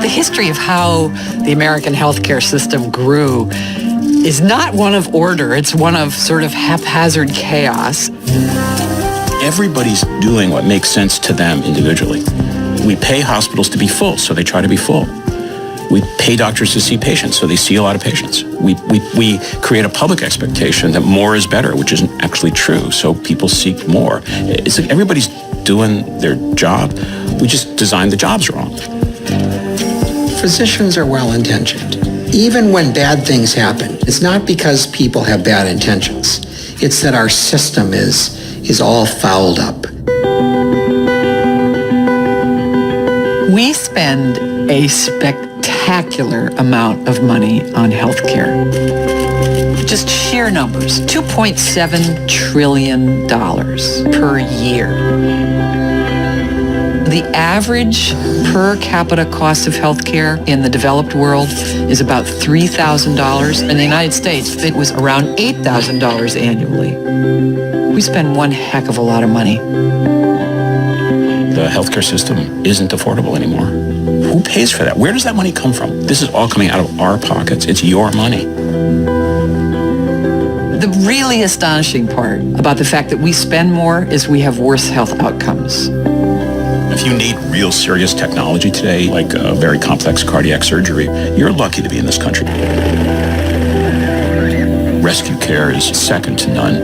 The history of how the American healthcare system grew is not one of order. It's one of sort of haphazard chaos. Everybody's doing what makes sense to them individually. We pay hospitals to be full, so they try to be full. We pay doctors to see patients, so they see a lot of patients. We create a public expectation that more is better, which isn't actually true, so people seek more. It's like everybody's doing their job. We just designed the jobs wrong. Physicians are well-intentioned. Even when bad things happen, it's not because people have bad intentions. It's that our system is all fouled up. We spend a spectacular amount of money on healthcare. Just sheer numbers, $2.7 trillion per year. The average per capita cost of healthcare in the developed world is about $3,000. In the United States, it was around $8,000 annually. We spend one heck of a lot of money. The healthcare system isn't affordable anymore. Who pays for that? Where does that money come from? This is all coming out of our pockets. It's your money. The really astonishing part about the fact that we spend more is we have worse health outcomes. If you need real serious technology today, like a very complex cardiac surgery, you're lucky to be in this country. Rescue care is second to none.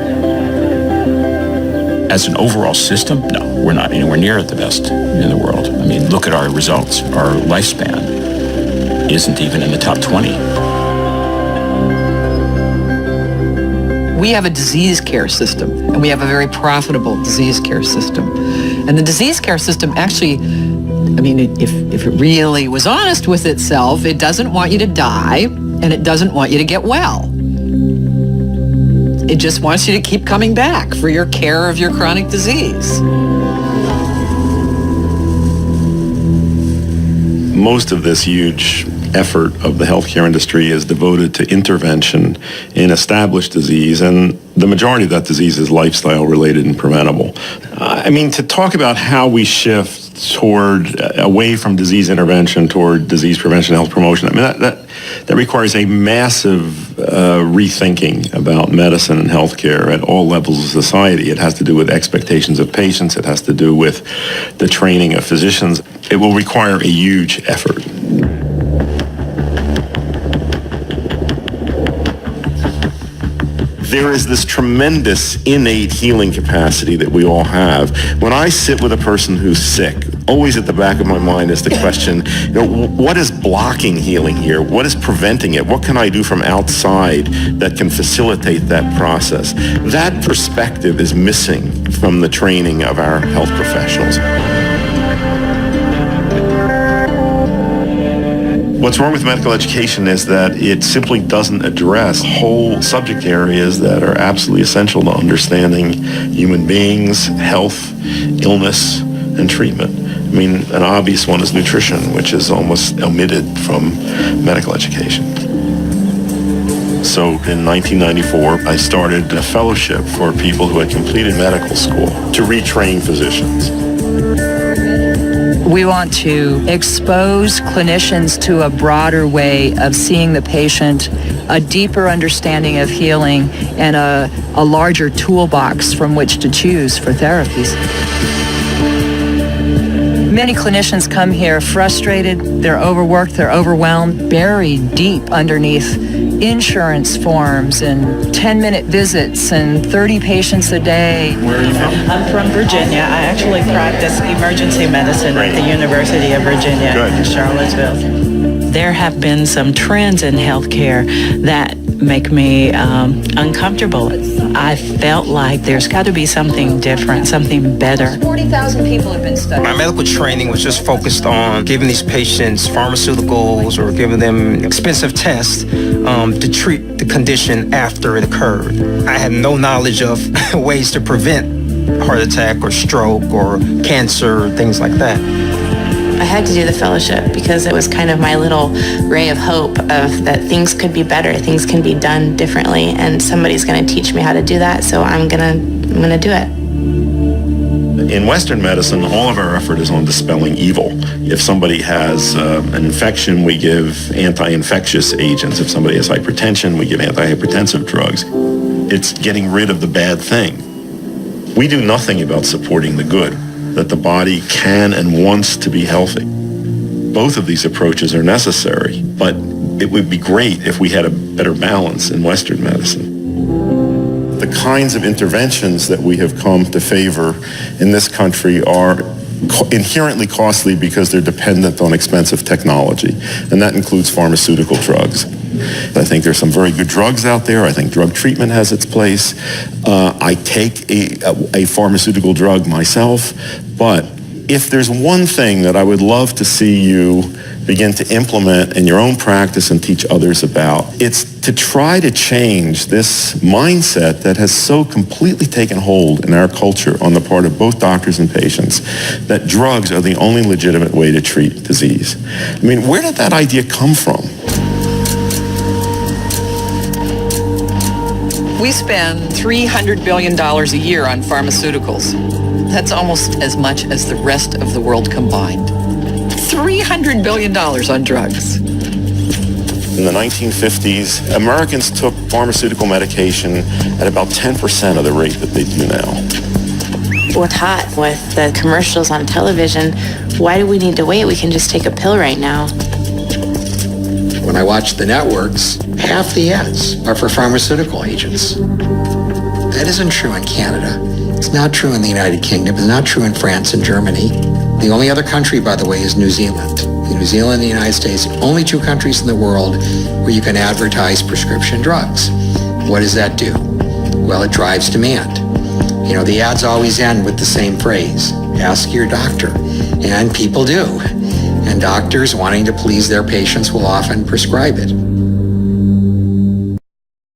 As an overall system, no, we're not anywhere near the best in the world. I mean, look at our results. Our lifespan isn't even in the top 20. We have a disease care system, and we have a very profitable disease care system. And the disease care system actually, I mean, if it really was honest with itself, it doesn't want you to die, and it doesn't want you to get well. It just wants you to keep coming back for your care of your chronic disease. Most of this huge effort of the healthcare industry is devoted to intervention in established disease, and the majority of that disease is lifestyle related and preventable. I mean, to talk about how we shift away from disease intervention toward disease prevention, health promotion, I mean, that requires a massive rethinking about medicine and healthcare at all levels of society. It has to do with expectations of patients. It has to do with the training of physicians. It will require a huge effort. There is this tremendous innate healing capacity that we all have. When I sit with a person who's sick, always at the back of my mind is the question, what is blocking healing here? What is preventing it? What can I do from outside that can facilitate that process? That perspective is missing from the training of our health professionals. What's wrong with medical education is that it simply doesn't address whole subject areas that are absolutely essential to understanding human beings, health, illness, and treatment. I mean, an obvious one is nutrition, which is almost omitted from medical education. So in 1994, I started a fellowship for people who had completed medical school to retrain physicians. We want to expose clinicians to a broader way of seeing the patient, a deeper understanding of healing, and a larger toolbox from which to choose for therapies. Many clinicians come here frustrated, they're overworked, they're overwhelmed, buried deep underneath insurance forms and 10-minute visits and 30 patients a day. Where are you from? I'm from Virginia. I actually practice emergency medicine at the University of Virginia in Charlottesville. There have been some trends in healthcare that make me uncomfortable. I felt like there's got to be something different, something better. 40,000 people have been studied. My medical training was just focused on giving these patients pharmaceuticals or giving them expensive tests to treat the condition after it occurred. I had no knowledge of ways to prevent heart attack or stroke or cancer or things like that. I had to do the fellowship because it was kind of my little ray of hope of that things could be better, things can be done differently, and somebody's going to teach me how to do that, so I'm gonna do it. In Western medicine, all of our effort is on dispelling evil. If somebody has an infection, we give anti-infectious agents. If somebody has hypertension, we give antihypertensive drugs. It's getting rid of the bad thing. We do nothing about supporting the good, that the body can and wants to be healthy. Both of these approaches are necessary, but it would be great if we had a better balance in Western medicine. The kinds of interventions that we have come to favor in this country are inherently costly because they're dependent on expensive technology, and that includes pharmaceutical drugs. I think there's some very good drugs out there. I think drug treatment has its place. I take a pharmaceutical drug myself, but if there's one thing that I would love to see you begin to implement in your own practice and teach others about, it's to try to change this mindset that has so completely taken hold in our culture on the part of both doctors and patients that drugs are the only legitimate way to treat disease. I mean, where did that idea come from? We spend $300 billion a year on pharmaceuticals. That's almost as much as the rest of the world combined. $300 billion on drugs. In the 1950s, Americans took pharmaceutical medication at about 10% of the rate that they do now. We're taught with the commercials on television, why do we need to wait? We can just take a pill right now. When I watch the networks, half the ads are for pharmaceutical agents. That isn't true in Canada. It's not true in the United Kingdom. It's not true in France and Germany. The only other country, by the way, is New Zealand. New Zealand and the United States, only two countries in the world where you can advertise prescription drugs. What does that do? Well, it drives demand. You know, the ads always end with the same phrase, ask your doctor. And people do. And doctors, wanting to please their patients, will often prescribe it.